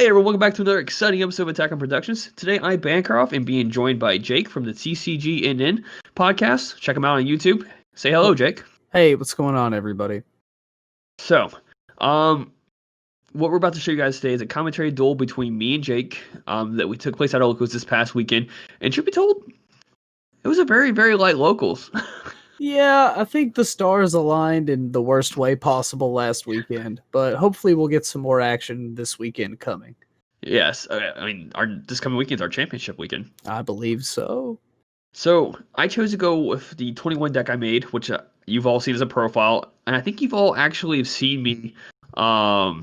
Hey everyone, welcome back to another exciting episode of Attack on Productions. Today I'm Bancroft and being joined by Jake from the TCGNN podcast. Check him out on YouTube. Say hello, Jake. Hey, what's going on, everybody? So, what we're about to show you guys today is a commentary duel between me and Jake that we took place at our locals this past weekend. And truth be told, it was a very, very light locals. Yeah, I think the stars aligned in the worst way possible last weekend, but hopefully we'll get some more action this weekend coming. Yes, I mean, this coming weekend is our championship weekend. I believe so. So I chose to go with the 21 deck I made, which you've all seen as a profile, and I think you've all actually seen me. I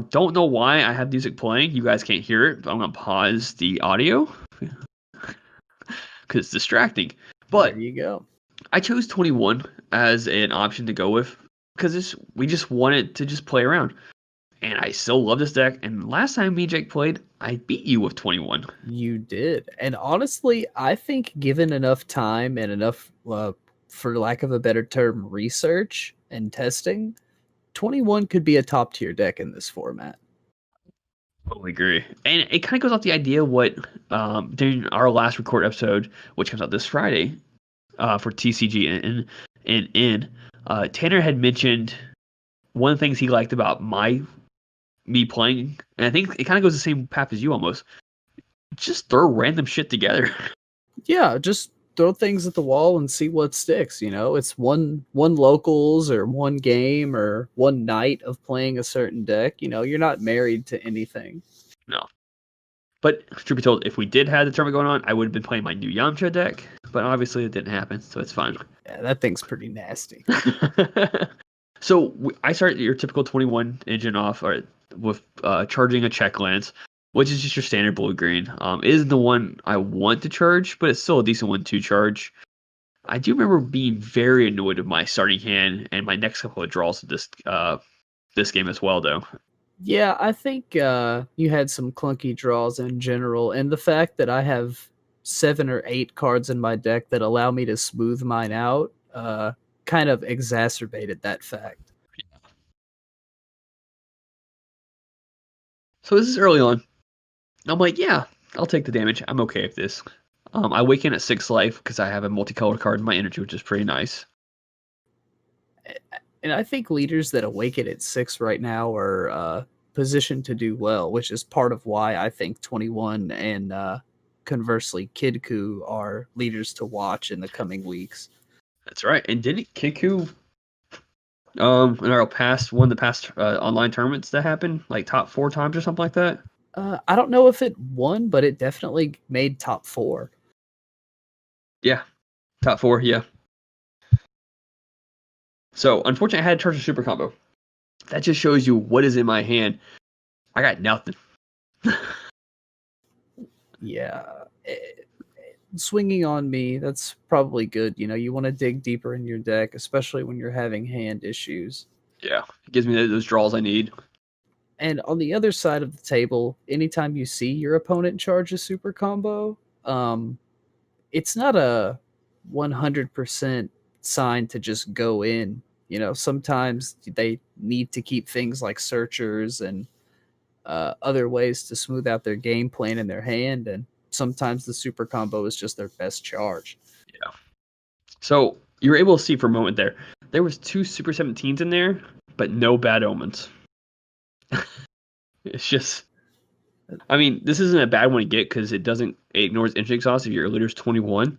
don't know why I have music playing. You guys can't hear it, but I'm gonna pause the audio because it's distracting. But There you go. I chose 21 as an option to go with because we just wanted to just play around, and I still love this deck. And last time me and Jake played, I beat you with 21. You did. And honestly, I think given enough time and enough, for lack of a better term, research and testing, 21 could be a top tier deck in this format. Totally agree. And it kind of goes off the idea of what during our last record episode, which comes out this Friday, for TCG and Tanner had mentioned one of the things he liked about me playing, and I think it kind of goes the same path as you almost. Just throw random shit together. Yeah, just throw things at the wall and see what sticks. It's one locals or one game or one night of playing a certain deck. You're not married to anything. No. But truth be told, if we did have the tournament going on, I would have been playing my new Yamcha deck. But obviously it didn't happen, so it's fine. Yeah, that thing's pretty nasty. So I started your typical 21 engine off with charging a check lance, which is just your standard blue-green. It isn't the one I want to charge, but it's still a decent one to charge. I do remember being very annoyed with my starting hand and my next couple of draws of this game as well, though. Yeah, I think you had some clunky draws in general, and the fact that I have 7 or 8 cards in my deck that allow me to smooth mine out kind of exacerbated that fact. So this is early on. I'm like, yeah, I'll take the damage. I'm okay with this. I awaken at 6 life because I have a multicolored card in my energy, which is pretty nice. And I think leaders that awaken at 6 right now are positioned to do well, which is part of why I think 21 and conversely Kidku are leaders to watch in the coming weeks. That's right. And didn't Kiku in our one of the past online tournaments that happened, like top 4 times or something like that? I don't know if it won, but it definitely made top 4. Yeah, top 4, yeah. So, unfortunately, I had to charge a super combo. That just shows you what is in my hand. I got nothing. Yeah. Swinging on me, that's probably good. You want to dig deeper in your deck, especially when you're having hand issues. Yeah, it gives me those draws I need. And on the other side of the table, anytime you see your opponent charge a super combo, it's not a 100% sign to just go in. Sometimes they need to keep things like searchers and other ways to smooth out their game plan in their hand, and sometimes the super combo is just their best charge. Yeah. So you were able to see for a moment there was 2 Super 17s in there, but no bad omens. It's just, I mean, this isn't a bad one to get because it ignores instant exhaust if your leader's 21,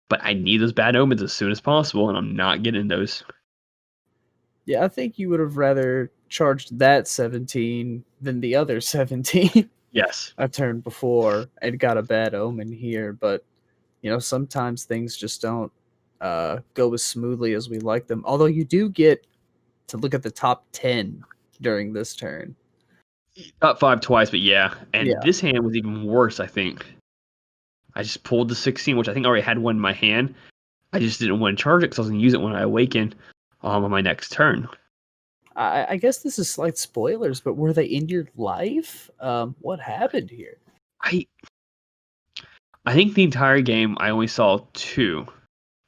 but I need those bad omens as soon as possible, and I'm not getting those. Yeah, I think you would have rather charged that 17 than the other 17. Yes. a turn before and got a bad omen here, but sometimes things just don't go as smoothly as we like them. Although you do get to look at the top 10 during this turn. Top 5 twice, but yeah. And Yeah. This hand was even worse, I think. I just pulled the 16, which I think I already had one in my hand. I just didn't want to charge it because I was going to use it when I awaken on my next turn. I guess this is slight spoilers, but were they in your life? What happened here? I think the entire game I only saw 2.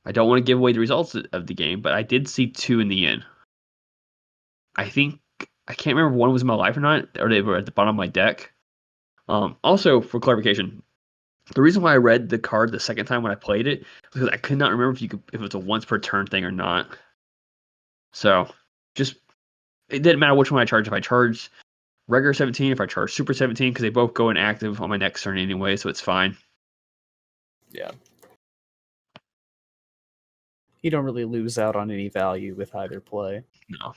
I don't want to give away the results of the game, but I did see 2 in the end. I can't remember if one was in my life or not, or they were at the bottom of my deck. Also, for clarification, the reason why I read the card the second time when I played it was because I could not remember if it was a once per turn thing or not. So, just it didn't matter which one I charged. If I charged regular 17, if I charged super 17, because they both go inactive on my next turn anyway, so it's fine. Yeah. You don't really lose out on any value with either play. No.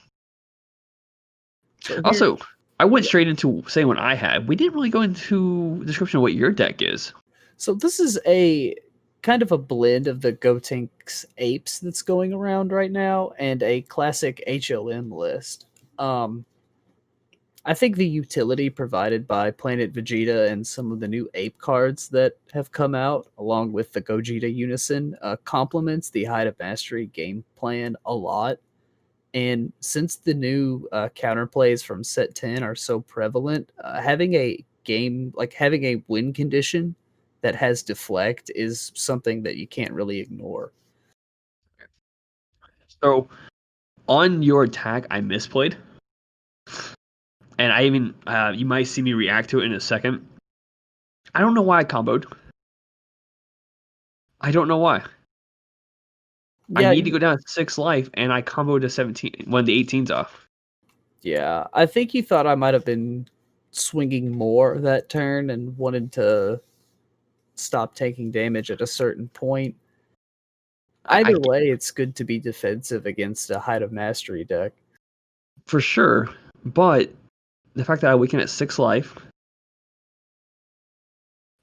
So Also, I went straight into saying what I had. We didn't really go into description of what your deck is. So this is a kind of a blend of the Gotenks apes that's going around right now and a classic HOM list. I think the utility provided by Planet Vegeta and some of the new ape cards that have come out, along with the Gogeta Unison, complements the Height of Mastery game plan a lot. And since the new counterplays from set 10 are so prevalent, having a game, like having a win condition that has deflect is something that you can't really ignore. So, on your attack, I misplayed. And I even, you might see me react to it in a second. I don't know why I comboed. I don't know why. Yeah, I need to go down to 6 life, and I comboed to 17, when the 18's off. yeah. I think you thought I might have been swinging more that turn and wanted to stop taking damage at a certain point. Either way, it's good to be defensive against a Height of Mastery deck. For sure, but the fact that I weaken at 6 life,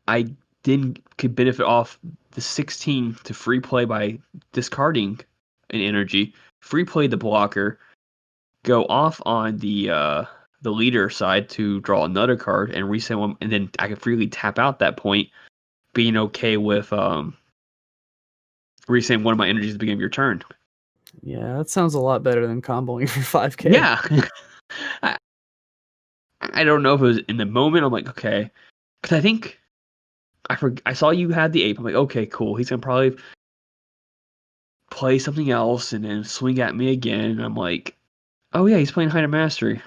I could benefit off the 16 to free play by discarding an energy, free play the blocker, go off on the leader side to draw another card and reset one, and then I can freely tap out that point, being okay with resetting one of my energies at the beginning of your turn. Yeah, that sounds a lot better than comboing for 5k. Yeah. I don't know if it was in the moment. I'm like, okay, because I think I saw you had the ape. I'm like, okay, cool. He's gonna probably play something else and then swing at me again. And I'm like, oh yeah, he's playing Height of Mastery.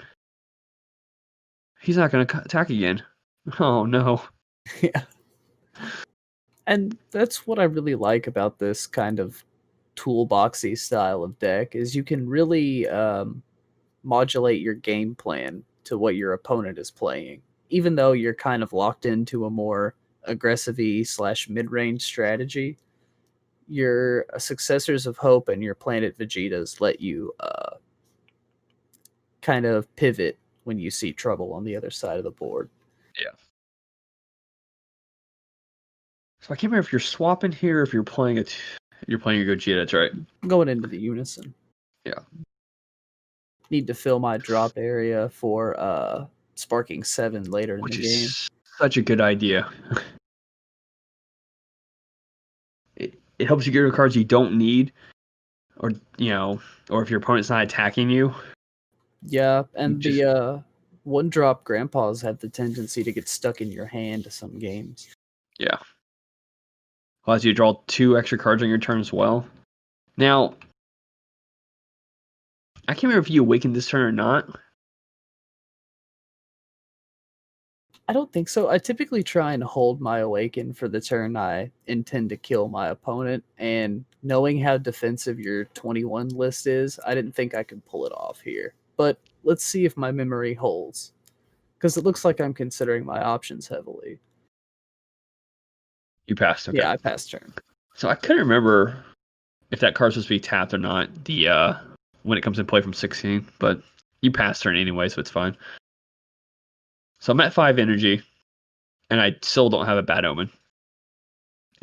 He's not gonna attack again. Oh no. Yeah. And that's what I really like about this kind of toolboxy style of deck is you can really modulate your game plan to what your opponent is playing, even though you're kind of locked into a more aggressive-y / mid-range strategy. Your Successors of Hope and your Planet Vegetas let you kind of pivot when you see trouble on the other side of the board. Yeah. So I can't remember if you're swapping here, or if you're playing it. You're playing your Gogeta. That's right. I'm going into the Unison. Yeah. Need to fill my drop area for Sparking 7 later in the game. Such a good idea. It helps you get rid of cards you don't need, or or if your opponent's not attacking you. Yeah, and the one drop grandpas have the tendency to get stuck in your hand some games. Yeah. Allows you to draw 2 extra cards on your turn as well. Now, I can't remember if you awakened this turn or not. I don't think so. I typically try and hold my awaken for the turn I intend to kill my opponent, and knowing how defensive your 21 list is, I didn't think I could pull it off here. But let's see if my memory holds, because it looks like I'm considering my options heavily. You passed. Okay. Yeah, I passed turn. So I couldn't remember if that card's supposed to be tapped or not. When it comes in play from 16, but you passed turn anyway, so it's fine. So I'm at 5 energy, and I still don't have a bad omen.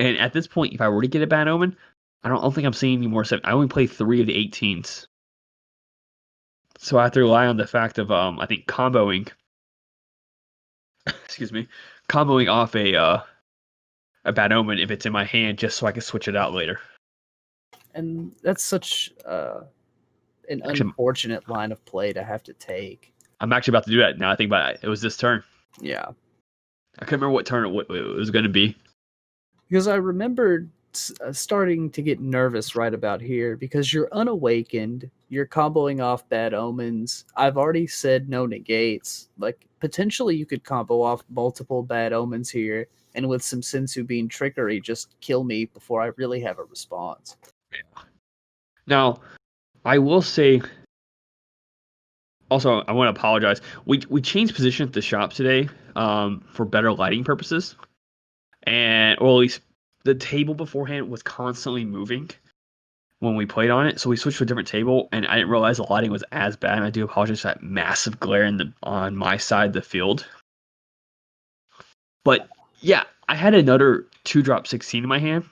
And at this point, if I were to get a bad omen, I don't think I'm seeing any more. I only play 3 of the 18s, so I have to rely on the fact of I think comboing. Excuse me, comboing off a bad omen if it's in my hand, just so I can switch it out later. And that's such an unfortunate line of play to have to take. I'm actually about to do that now. I think about it. It was this turn. Yeah. I couldn't remember what turn it was going to be. Because I remembered starting to get nervous right about here because you're unawakened. You're comboing off bad omens. I've already said no negates. Like potentially you could combo off multiple bad omens here, and with some Sensu Bean trickery, just kill me before I really have a response. Now, I will say. Also, I want to apologize. We changed position at the shop today for better lighting purposes, or at least the table beforehand was constantly moving when we played on it. So we switched to a different table, and I didn't realize the lighting was as bad. And I do apologize for that massive glare on my side of the field. But yeah, I had another 2-drop 16 in my hand,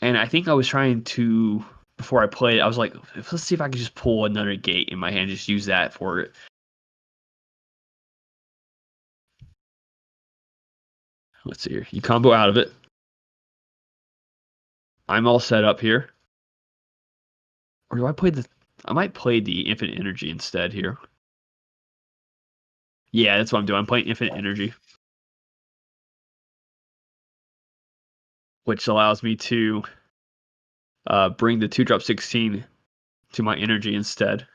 and I think I was trying to, before I played, I was like, let's see if I can just pull another gate in my hand, just use that for it. Let's see here. You combo out of it. I'm all set up here. Or do I play I might play the Infinite Energy instead here. Yeah, that's what I'm doing. I'm playing Infinite Energy, which allows me to bring the 2-drop 16 to my energy instead.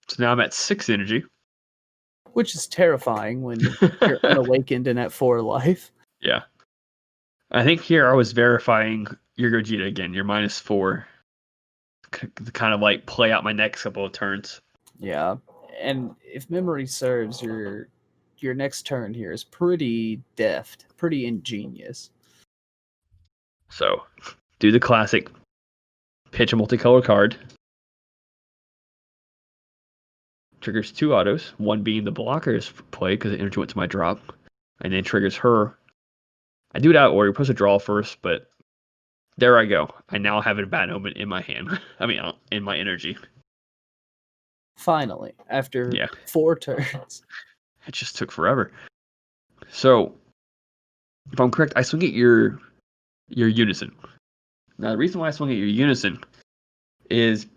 So now I'm at 6 energy. Which is terrifying when you're unawakened and at 4 life. Yeah. I think here I was verifying your Gogeta again. You're -4. To kind of like play out my next couple of turns. Yeah. And if memory serves, your next turn here is pretty deft, pretty ingenious. So, do the classic. Pitch a multicolored card. Triggers 2 autos, one being the blocker's play because the energy went to my drop, and then triggers her. I do it out of order. You're supposed to draw first, but there I go. I now have a bad omen in my hand. I mean, in my energy. Finally, after 4 turns. It just took forever. So, if I'm correct, I swing at your Unison. Now, the reason why I swung at your Unison is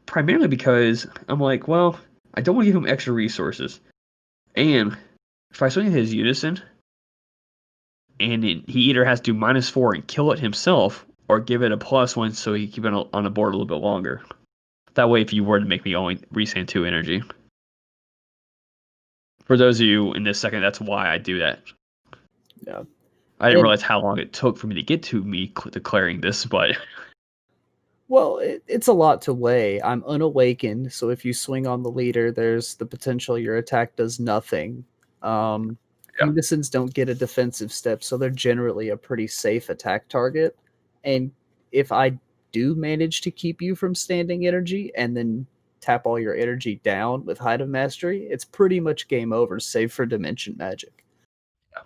primarily because I'm like, well, I don't want to give him extra resources. And if I swing at his Unison, and he either has to do -4 and kill it himself, or give it a +1 so he can keep it on the board a little bit longer. That way, if you were to make me only resand 2 energy. For those of you in this second, that's why I do that. Yeah. I didn't realize how long it took for me to get to me declaring this, but... Well, it's a lot to weigh. I'm unawakened, so if you swing on the leader, there's the potential your attack does nothing. Unisons don't get a defensive step, so they're generally a pretty safe attack target. And if I do manage to keep you from standing energy and then tap all your energy down with Height of Mastery, it's pretty much game over, save for Dimension Magic. Yeah.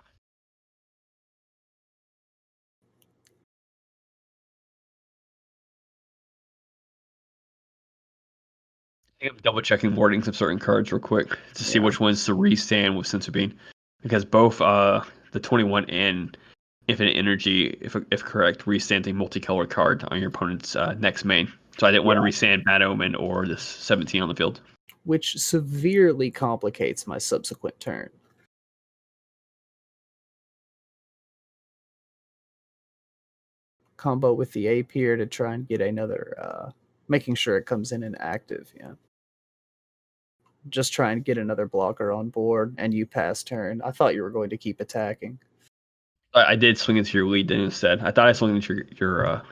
I think I'm double checking wordings of certain cards real quick to see which ones to restand with Sensu Bean, because both the 21 and Infinite Energy, if correct, restand a multicolored card on your opponent's next main. So I didn't want to restand Bad Omen or this 17 on the field, which severely complicates my subsequent turn. Combo with the ape here to try and get another, making sure it comes in and active. Yeah. Just try and get another blocker on board, and you pass turn. I thought you were going to keep attacking. I did swing into your lead then instead. I thought I swung into your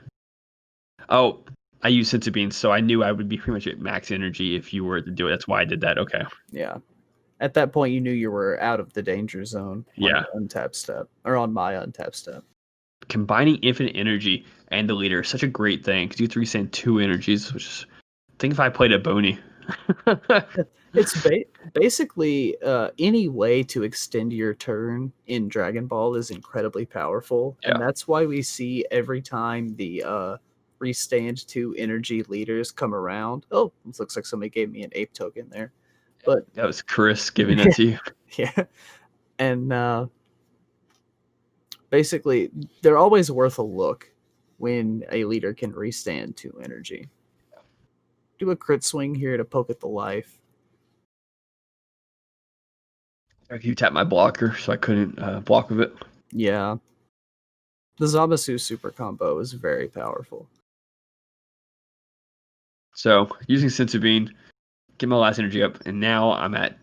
Oh, I used Sensu Beans, so I knew I would be pretty much at max energy if you were to do it. That's why I did that. Okay. Yeah. At that point, you knew you were out of the danger zone on your untap step, or on my untap step. Combining Infinite Energy and the leader is such a great thing because you have to resend 2 energies, which is, I think if I played a Boney. It's basically any way to extend your turn in Dragon Ball is incredibly powerful, and that's why we see every time the restand 2 energy leaders come around. Oh, it looks like somebody gave me an ape token there, but that was Chris giving that to you. Yeah, and basically they're always worth a look when a leader can restand 2 energy. Do a crit swing here to poke at the life. You tapped my blocker, so I couldn't block with it. Yeah. The Zamasu super combo is very powerful. So using Senzu Bean, get my last energy up, and now I'm at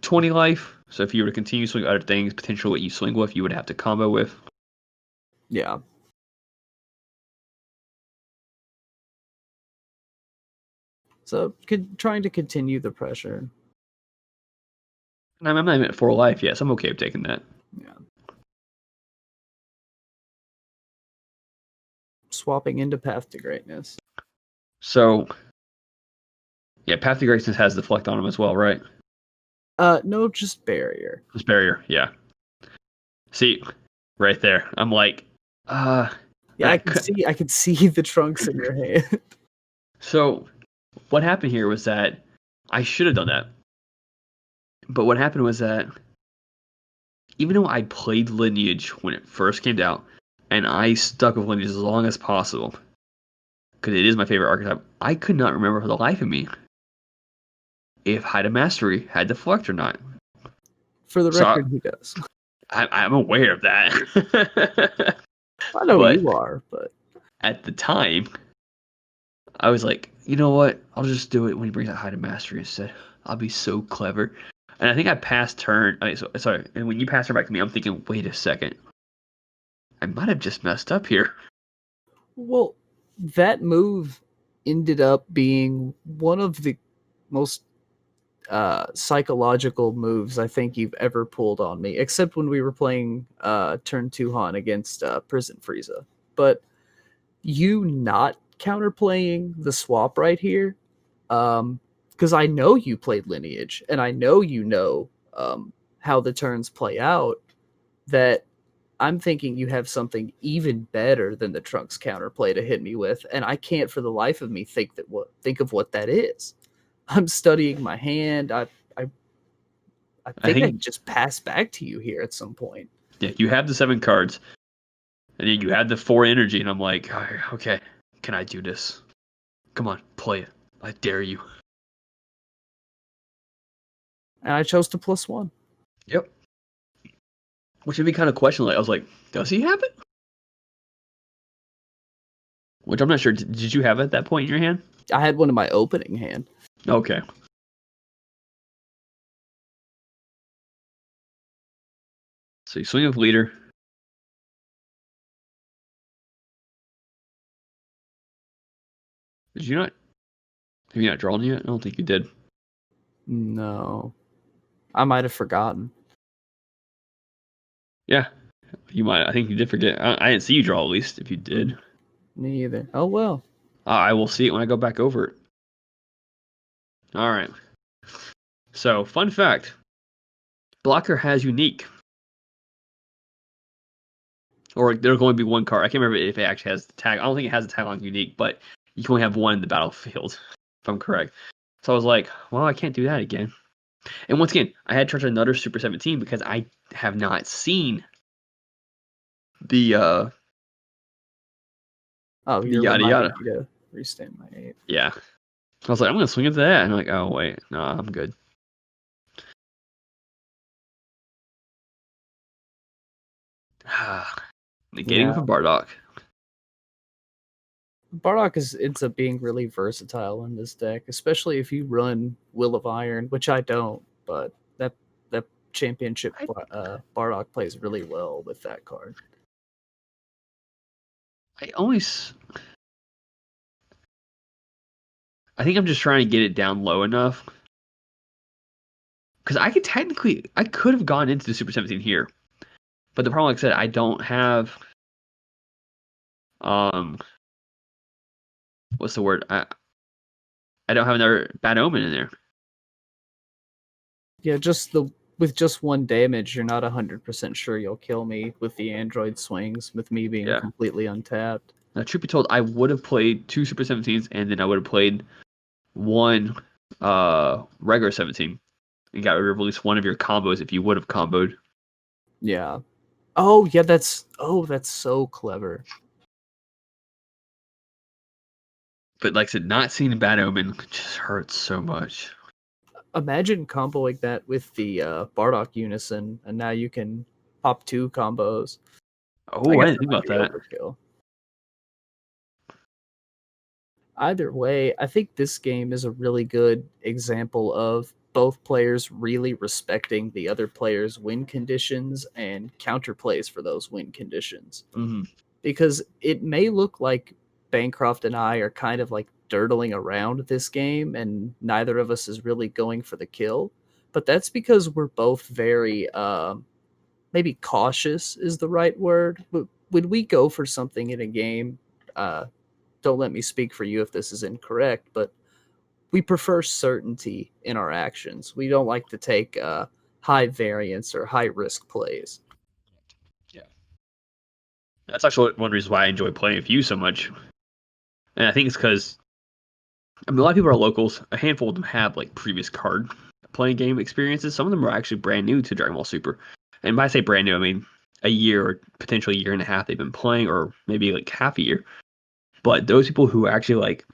20 life. So if you were to continue swing other things, potentially what you swing with, you would have to combo with. Yeah. So trying to continue the pressure. And I'm not even at 4 life yet, so I'm okay with taking that. Yeah. Swapping into Path to Greatness. So, yeah, Path to Greatness has Deflect on him as well, right? No, just Barrier. Just Barrier, yeah. See, right there. I'm like, Yeah, I can see the trunks in your hand. So, what happened here was that I should have done that. But what happened was that even though I played Lineage when it first came out, and I stuck with Lineage as long as possible, because it is my favorite archetype, I could not remember for the life of me if Height of Mastery had Deflect or not. For the record, he does. I'm aware of that. I know you are, but at the time, I was like, you know what? I'll just do it when he brings out Height of Mastery instead. I'll be so clever. And I think I passed turn. Sorry, and when you pass her back to me, I'm thinking, wait a second. I might have just messed up here. Well, that move ended up being one of the most psychological moves I think you've ever pulled on me, except when we were playing turn 2 Han against Prison Frieza. But you not counterplaying the swap right here, because I know you played Lineage, and I know how the turns play out, that I'm thinking you have something even better than the Trunks counterplay to hit me with, and I can't for the life of me think of what that is. I'm studying my hand. I think I just pass back to you here at some point. Yeah, you have the 7 cards, and then you had the 4 energy, and I'm like, okay, can I do this? Come on, play it. I dare you. And I chose to +1. Yep. Which would be kind of questionable. I was like, does he have it? Which I'm not sure. Did you have it at that point in your hand? I had one in my opening hand. Okay. So you swing with leader. Did you not? Have you not drawn yet? I don't think you did. No. I might have forgotten. Yeah. You might. I think you did forget. I didn't see you draw, at least, if you did. Me either. Oh, well. I will see it when I go back over it. All right. So, fun fact. Blocker has unique. Or there's going to be one card. I can't remember if it actually has the tag. I don't think it has the tag on unique, but you can only have one in the battlefield, if I'm correct. So I was like, well, I can't do that again. And once again, I had to charge another Super 17 because I have not seen the you're yada yada. Me to restand my 8. Yeah. I was like, I'm going to swing into that. And I'm like, oh, wait. No, I'm good. Negating with a Bardock. Bardock ends up being really versatile in this deck, especially if you run Will of Iron, which I don't, but that championship Bardock plays really well with that card. I think I'm just trying to get it down low enough. Because I could have gone into the Super 17 here. But the problem, like I said, I don't have what's the word? I don't have another Bad Omen in there. Yeah, with just 1 damage, you're not 100% sure you'll kill me with the android swings, with me being completely untapped. Now, truth be told, I would have played 2 Super 17s, and then I would have played 1 regular 17, and got rid of at least one of your combos if you would have comboed. Yeah. Oh, yeah, that's so clever. But like I said, not seeing a Bad Omen just hurts so much. Imagine comboing that with the Bardock Unison, and now you can pop 2 combos. Oh, I didn't think about that. Overkill. Either way, I think this game is a really good example of both players really respecting the other player's win conditions and counterplays for those win conditions. Mm-hmm. Because it may look like Bancroft and I are kind of like dirtling around this game and neither of us is really going for the kill, but that's because we're both very maybe cautious is the right word. But when we go for something in a game, don't let me speak for you if this is incorrect, but we prefer certainty in our actions. We don't like to take high variance or high risk plays. Yeah. That's actually one reason why I enjoy playing with you so much. And I think it's because, I mean, a lot of people are locals. A handful of them have like previous card playing game experiences. Some of them are actually brand new to Dragon Ball Super. And by I say brand new, I mean a year or potentially a year and a half they've been playing, or maybe like half a year. But those people who actually like,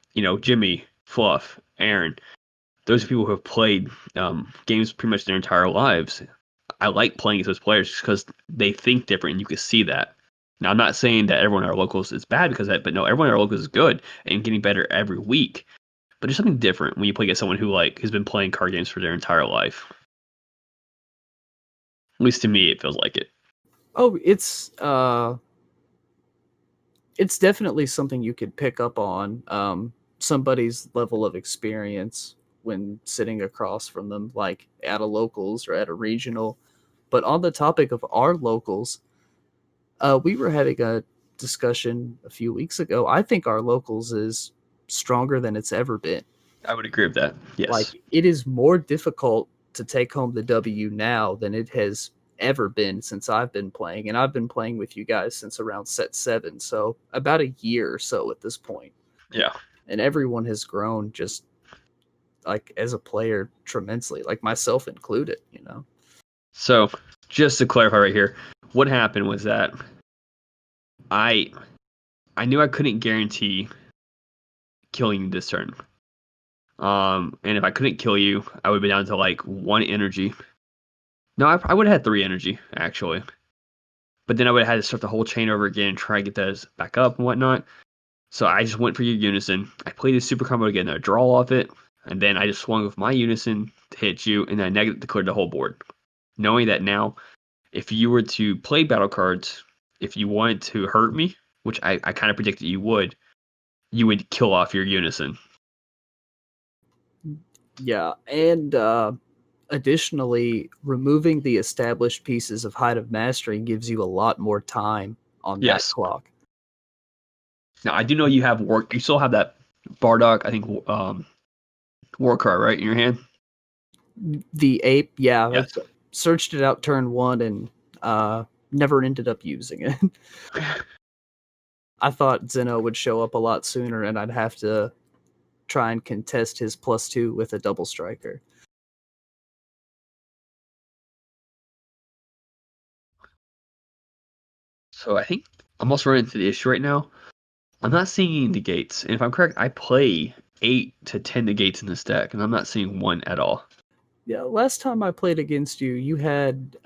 Jimmy, Fluff, Aaron, those are people who have played games pretty much their entire lives. I like playing with those players because they think different, and you can see that. Now, I'm not saying that everyone at our locals is bad because of that, but no, everyone at our locals is good and getting better every week. But there's something different when you play against someone who has been playing card games for their entire life. At least to me, it feels like it. Oh, it's definitely something you could pick up on somebody's level of experience when sitting across from them, like at a locals or at a regional. But on the topic of our locals, we were having a discussion a few weeks ago. I think our locals is stronger than it's ever been. I would agree with that. Yes. Like, it is more difficult to take home the W now than it has ever been since I've been playing. And I've been playing with you guys since around set 7. So about a year or so at this point. Yeah. And everyone has grown just like as a player tremendously, like myself included, So just to clarify right here, what happened was that I knew I couldn't guarantee killing you this turn. And if I couldn't kill you, I would be down to like 1 energy. No, I would have had 3 energy, actually. But then I would have had to start the whole chain over again and try to get those back up and whatnot. So I just went for your Unison. I played a super combo to get a draw off it. And then I just swung with my Unison to hit you, and then I negative declared the whole board. Knowing that now, if you were to play battle cards, if you wanted to hurt me, which I kind of predicted you would kill off your Unison. Yeah, and additionally, removing the established pieces of Height of Mastery gives you a lot more time on that clock. Now, I do know you have you still have that Bardock, I think, war card, right, in your hand? The Ape, yeah. Yes. I searched it out turn 1 and never ended up using it. I thought Zeno would show up a lot sooner and I'd have to try and contest his +2 with a double striker. So I think I'm also running into the issue right now. I'm not seeing negates. And if I'm correct, I play 8 to 10 negates in this deck, and I'm not seeing 1 at all. Yeah, last time I played against you, you had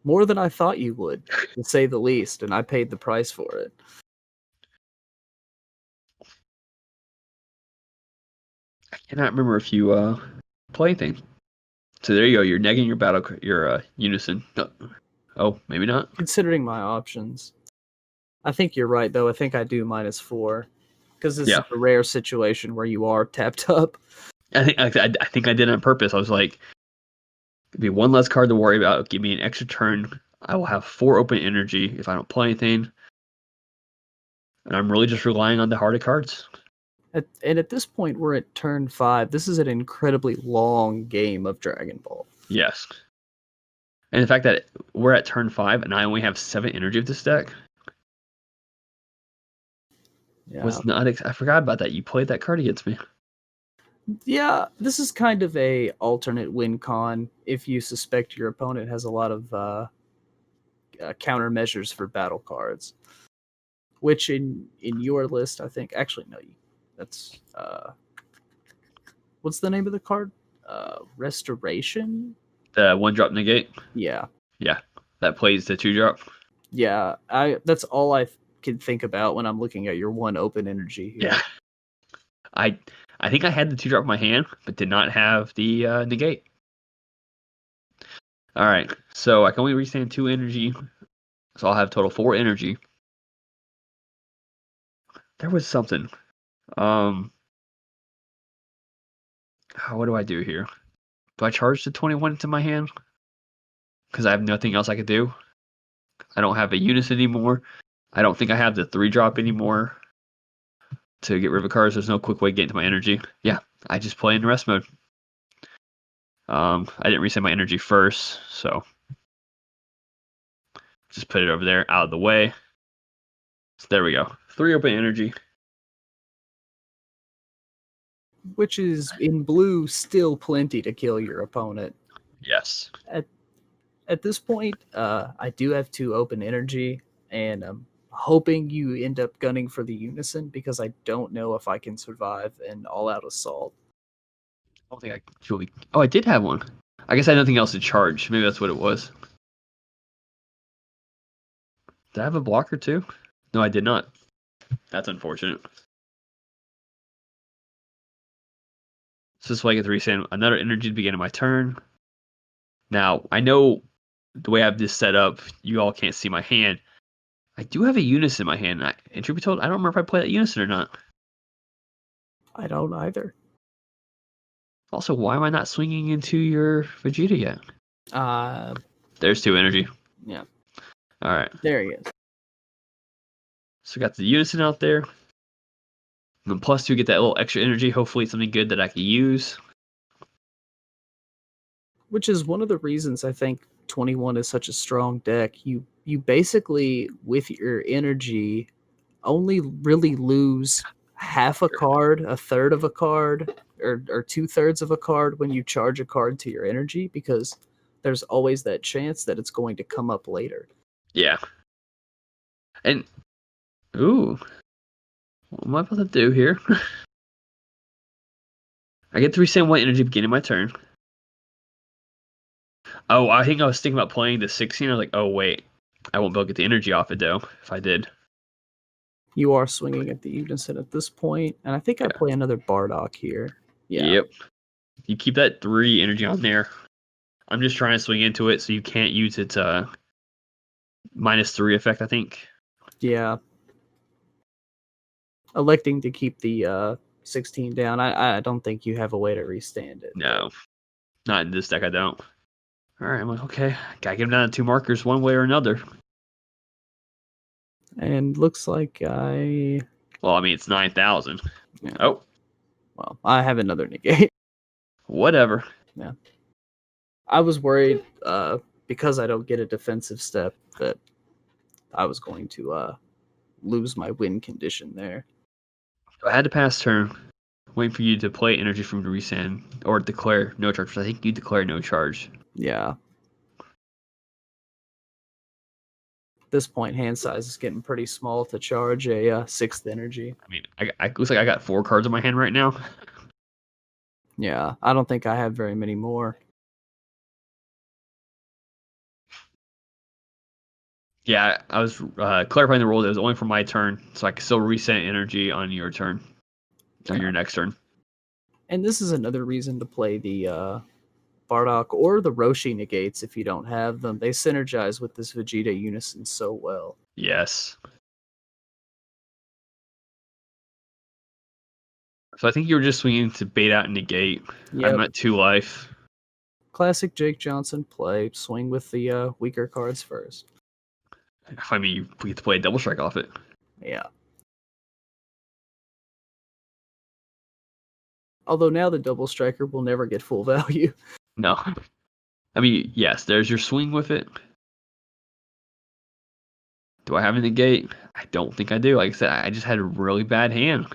more than I thought you would, to say the least, and I paid the price for it. I cannot remember if you play anything. So there you go. You're negging your Unison. No. Oh, maybe not. Considering my options. I think you're right, though. I think I do -4. Because this is a rare situation where you are tapped up. I think I did it on purpose. I was like, it'd be 1 less card to worry about. Give me an extra turn. I will have 4 open energy if I don't play anything. And I'm really just relying on the harder cards. And at this point, we're at turn 5. This is an incredibly long game of Dragon Ball. Yes. And the fact that we're at turn 5 and I only have 7 energy of this deck was not. I forgot about that. You played that card against me. Yeah, this is kind of a alternate win con if you suspect your opponent has a lot of countermeasures for battle cards. Which in your list, I think actually no, that's what's the name of the card? Restoration? The 1-drop negate? Yeah. Yeah. That plays the 2-drop. Yeah, that's all I can think about when I'm looking at your one open energy here. Yeah. I think I had the 2-drop in my hand, but did not have the negate. All right, so I can only restand 2 energy, so I'll have total 4 energy. There was something. What do I do here? Do I charge the 21 into my hand? Because I have nothing else I could do. I don't have a unison anymore. I don't think I have the 3-drop anymore to get rid of cards. There's no quick way to get into my energy. Yeah, I just play in rest mode. I didn't reset my energy first, so just put it over there, out of the way. So there we go. 3 open energy. Which is, in blue, still plenty to kill your opponent. Yes. At this point, I do have 2 open energy, and I'm hoping you end up gunning for the unison because I don't know if I can survive an all-out assault. I don't think I truly. Oh, I did have one. I guess I had nothing else to charge. Maybe that's what it was. Did I have a blocker too? No, I did not. That's unfortunate. So this way I get to reset another energy at the beginning of my turn. Now, I know the way I have this set up, you all can't see my hand. I do have a unison in my hand. And truth be told, I don't remember if I played that unison or not. I don't either. Also, why am I not swinging into your Vegeta yet? There's 2 energy. Yeah. All right. There he is. So got the unison out there. And then +2, get that little extra energy. Hopefully, it's something good that I can use. Which is one of the reasons I think 21 is such a strong deck. You basically, with your energy, only really lose half a card, a third of a card, or 2/3 of a card when you charge a card to your energy, because there's always that chance that it's going to come up later. Yeah. And, ooh. What am I about to do here? I get to reset 1 energy beginning of my turn. Oh, I think I was thinking about playing the 16. I was like, oh, wait. I won't be able to get the energy off it, though, if I did. You are swinging at the unison at this point, and I think I play another Bardock here. Yeah. Yep. You keep that 3 energy on there. I'm just trying to swing into it so you can't use its -3 effect, I think. Yeah. Electing to keep the 16 down, I don't think you have a way to restand it. No. Not in this deck, I don't. Alright, I'm like, okay. Gotta get him down to 2 markers one way or another. And looks like I... Well, I mean, it's 9,000. Yeah. Oh. Well, I have another negate. Whatever. Yeah. I was worried, because I don't get a defensive step, that I was going to lose my win condition there. So I had to pass turn. Waiting for you to play energy from the resend or declare no charge. I think you declare no charge. Yeah. At this point, hand size is getting pretty small to charge a 6th energy. I mean, I looks like I got 4 cards in my hand right now. Yeah, I don't think I have very many more. Yeah, I was clarifying the rule that it was only for my turn, so I can still reset energy on your turn, on your next turn. And this is another reason to play the Bardock or the Roshi negates if you don't have them. They synergize with this Vegeta unison so well. Yes. So I think you were just swinging to bait out and negate. Yep. I'm at 2 life. Classic Jake Johnson play. Swing with the weaker cards first. I mean, we get to play a double strike off it. Yeah. Although now the double striker will never get full value. No. I mean, yes, there's your swing with it. Do I have a negate? I don't think I do. Like I said, I just had a really bad hand.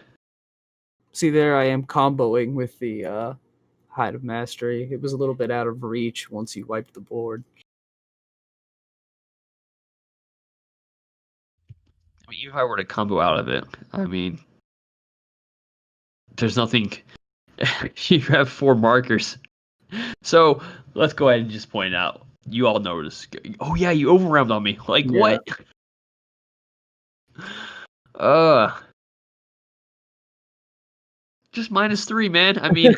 See, there I am comboing with the Height of Mastery. It was a little bit out of reach once you wiped the board. I mean, even if I were to combo out of it, I mean, there's nothing. You have 4 markers. So let's go ahead and just point out You all know this. Oh yeah, you overwhelmed on me. Like Yeah. what? Uh, just -3, man. I mean,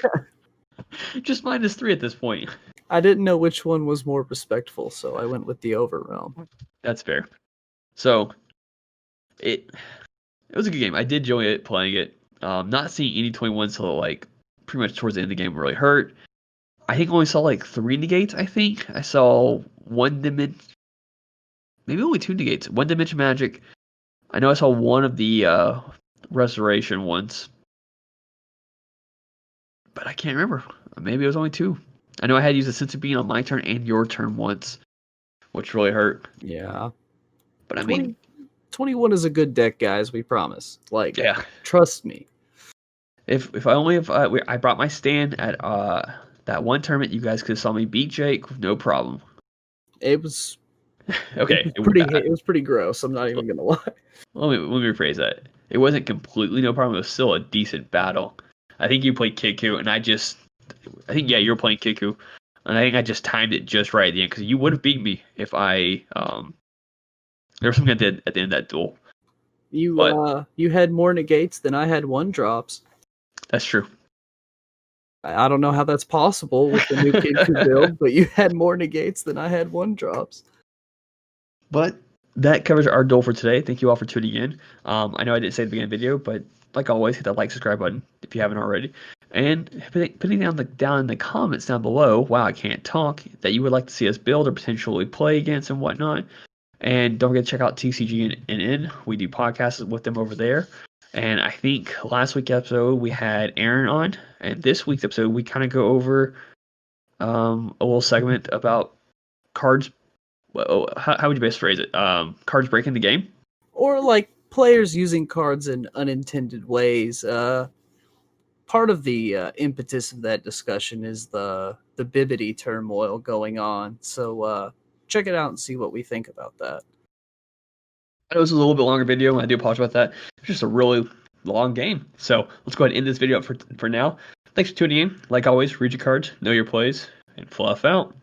just -3 at this point. I didn't know which one was more respectful, so I went with the Overrealm. That's fair. So it was a good game. I did enjoy it playing it. Not seeing any 21s till like pretty much towards the end of the game really hurt. I think I only saw like 3 negates. I think I saw 1 dimension, maybe only 2 negates. 1 dimension magic. I know I saw one of the restoration ones, but I can't remember. Maybe it was only 2. I know I had to use a sense of being on my turn and your turn once, which really hurt. Yeah. But I mean, 21 is a good deck, guys. We promise. Like, yeah. trust me. If I brought my stand at that one tournament, you guys could have saw me beat Jake with no problem. It was okay. It was pretty gross. I'm not even gonna lie. Let me rephrase that. It wasn't completely no problem. It was still a decent battle. I think you played Kiku, and I think you were playing Kiku, and I think I just timed it just right at the end because you would have beat me if I there was something I did at the end of that duel. You had more negates than I had 1-drops. That's true. I don't know how that's possible with the new Kiku build, but you had more negates than I had 1-drops. But that covers our duel for today. Thank you all for tuning in. I know I didn't say at the beginning of the video, but like always, hit that like, subscribe button if you haven't already. And putting down in the comments down below, wow, I can't talk, that you would like to see us build or potentially play against and whatnot. And don't forget to check out TCG and N. We do podcasts with them over there. And I think last week's episode we had Aaron on, and this week's episode we kind of go over a little segment about cards. How would you best phrase it? Cards breaking the game, or like players using cards in unintended ways. Part of the impetus of that discussion is the Bibbidi turmoil going on. So check it out and see what we think about that. I know this was a little bit longer video, and I do apologize about that. It's just a really long game. So let's go ahead and end this video up for now. Thanks for tuning in. Like always, read your cards, know your plays, and fluff out.